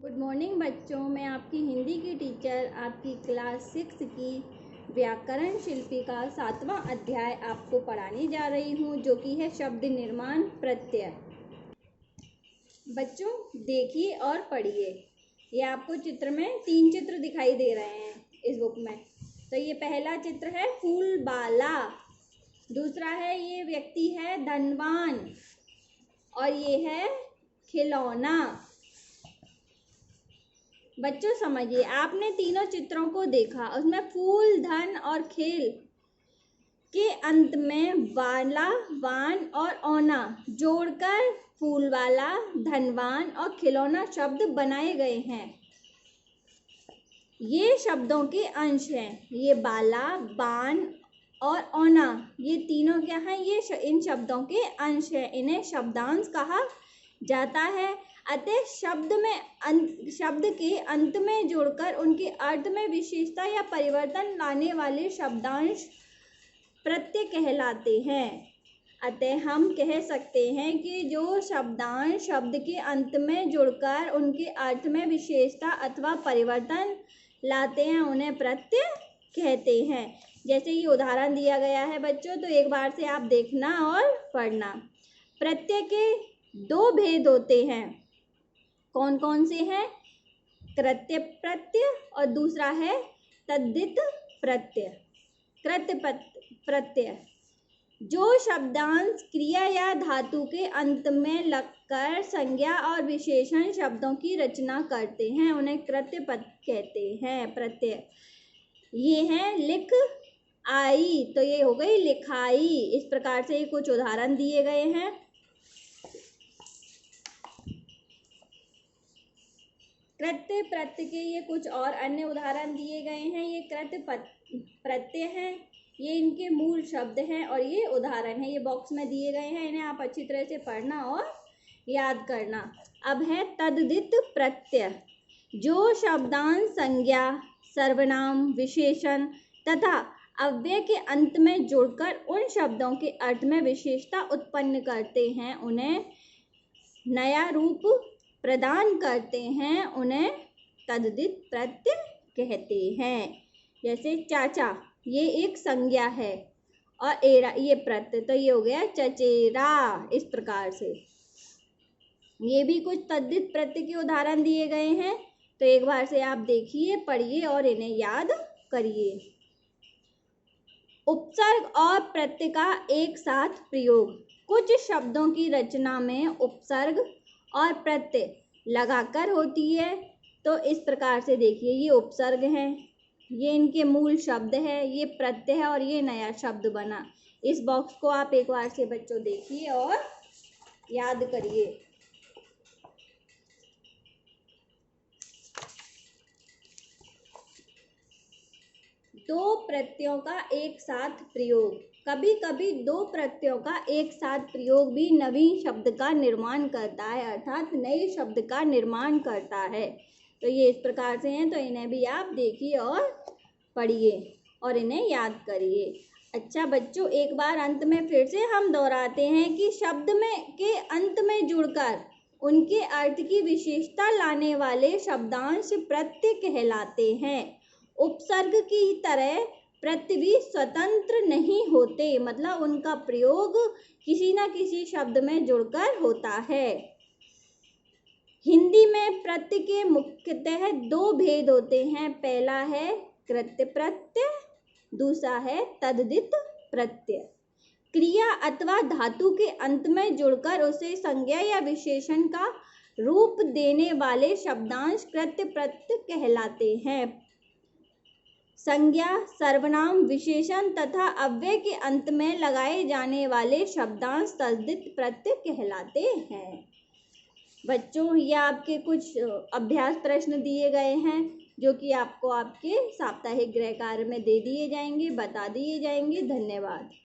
Good morning बच्चों, मैं आपकी हिंदी की टीचर आपकी क्लास 6 की व्याकरण शिल्पी का 7वां अध्याय आपको पढ़ाने जा रही हूँ, जो कि है शब्द निर्माण प्रत्यय। बच्चों देखिए और पढ़िए। ये आपको चित्र में 3 चित्र दिखाई दे रहे हैं इस बुक में। तो ये पहला चित्र है फूल बाला, दूसरा है ये व्यक्ति है धनवान, और ये है खिलौना। बच्चों समझिए, आपने तीनों चित्रों को देखा, उसमें फूल, धन और खेल के अंत में वाला, वान और औना जोड़कर फूल वाला, धनवान और खिलौना शब्द बनाए गए हैं। ये शब्दों के अंश हैं। ये बाला, बान और औना, ये तीनों क्या हैं? ये इन शब्दों के अंश हैं। इन्हें शब्दांश कहा जाता है। अतः शब्द के अंत में जोड़कर उनके अर्थ में विशेषता या परिवर्तन लाने वाले शब्दांश प्रत्यय कहलाते हैं। अतः हम कह सकते हैं कि जो शब्दांश शब्द के अंत में जुड़कर उनके अर्थ में विशेषता अथवा परिवर्तन लाते हैं, उन्हें प्रत्यय कहते हैं। जैसे ये उदाहरण दिया गया है बच्चों, तो एक बार से आप देखना और पढ़ना। प्रत्यय के 2 भेद होते हैं। कौन कौन से हैं? कृत्य प्रत्यय और दूसरा है तद्धित प्रत्यय। कृत्य प्रत्यय जो शब्दांश क्रिया या धातु के अंत में लगकर संज्ञा और विशेषण शब्दों की रचना करते हैं, उन्हें कृत्य कहते हैं। प्रत्यय ये हैं लिख आई, तो ये हो गई लिखाई। इस प्रकार से कुछ उदाहरण दिए गए हैं। कृत्य प्रत्यय के ये कुछ और अन्य उदाहरण दिए गए हैं। ये कृत्य प्रत्यय हैं, ये इनके मूल शब्द हैं और ये उदाहरण है। ये बॉक्स में दिए गए हैं, इन्हें आप अच्छी तरह से पढ़ना और याद करना। अब है तद्धित प्रत्यय, जो शब्दांश संज्ञा, सर्वनाम, विशेषण तथा अव्यय के अंत में जोड़कर उन शब्दों के अर्थ में विशेषता उत्पन्न करते हैं, उन्हें नया रूप प्रदान करते हैं, उन्हें तद्धित प्रत्यय कहते हैं। जैसे चाचा, ये एक संज्ञा है, और एरा ये प्रत्यय, तो ये हो गया चचेरा। इस प्रकार से ये भी कुछ तद्धित प्रत्यय के उदाहरण दिए गए हैं। तो एक बार से आप देखिए, पढ़िए और इन्हें याद करिए। उपसर्ग और प्रत्यय का एक साथ प्रयोग। कुछ शब्दों की रचना में उपसर्ग और प्रत्यय लगाकर होती है। तो इस प्रकार से देखिए, ये उपसर्ग है, ये इनके मूल शब्द है, ये प्रत्यय है और ये नया शब्द बना। इस बॉक्स को आप एक बार से बच्चों देखिए और याद करिए। दो प्रत्ययों का एक साथ प्रयोग। कभी कभी 2 प्रत्ययों का एक साथ प्रयोग भी नवीन शब्द का निर्माण करता है, अर्थात नए शब्द का निर्माण करता है। तो ये इस प्रकार से हैं, तो इन्हें भी आप देखिए और पढ़िए और इन्हें याद करिए। अच्छा बच्चों, एक बार अंत में फिर से हम दोहराते हैं कि शब्द में के अंत में जुड़कर उनके अर्थ की विशेषता लाने वाले शब्दांश प्रत्यय कहलाते हैं। उपसर्ग की तरह प्रत्यय भी स्वतंत्र नहीं होते, मतलब उनका प्रयोग किसी न किसी शब्द में जुड़कर होता है। हिंदी में प्रत्यय के मुख्यतः 2 भेद होते हैं। पहला है कृत्य प्रत्यय, दूसरा है तद्धित प्रत्यय। क्रिया अथवा धातु के अंत में जुड़कर उसे संज्ञा या विशेषण का रूप देने वाले शब्दांश कृत्य प्रत्यय कहलाते हैं। संज्ञा, सर्वनाम, विशेषण तथा अव्यय के अंत में लगाए जाने वाले शब्दांश तद्धित प्रत्यय कहलाते हैं। बच्चों, ये आपके कुछ अभ्यास प्रश्न दिए गए हैं, जो कि आपको आपके साप्ताहिक गृह कार्य में दे दिए जाएंगे, बता दिए जाएंगे। धन्यवाद।